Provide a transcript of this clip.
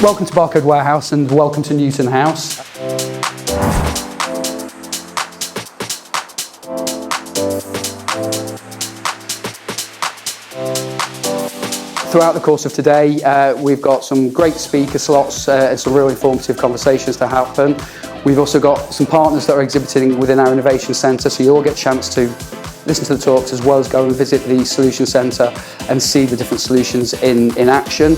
Welcome to Barcode Warehouse and welcome to Newton House. Throughout the course of today, we've got some great speaker slots and some real informative conversations to happen. We've also got some partners that are exhibiting within our Innovation Centre, so you all get a chance to listen to the talks as well as go and visit the Solution Centre and see the different solutions in action.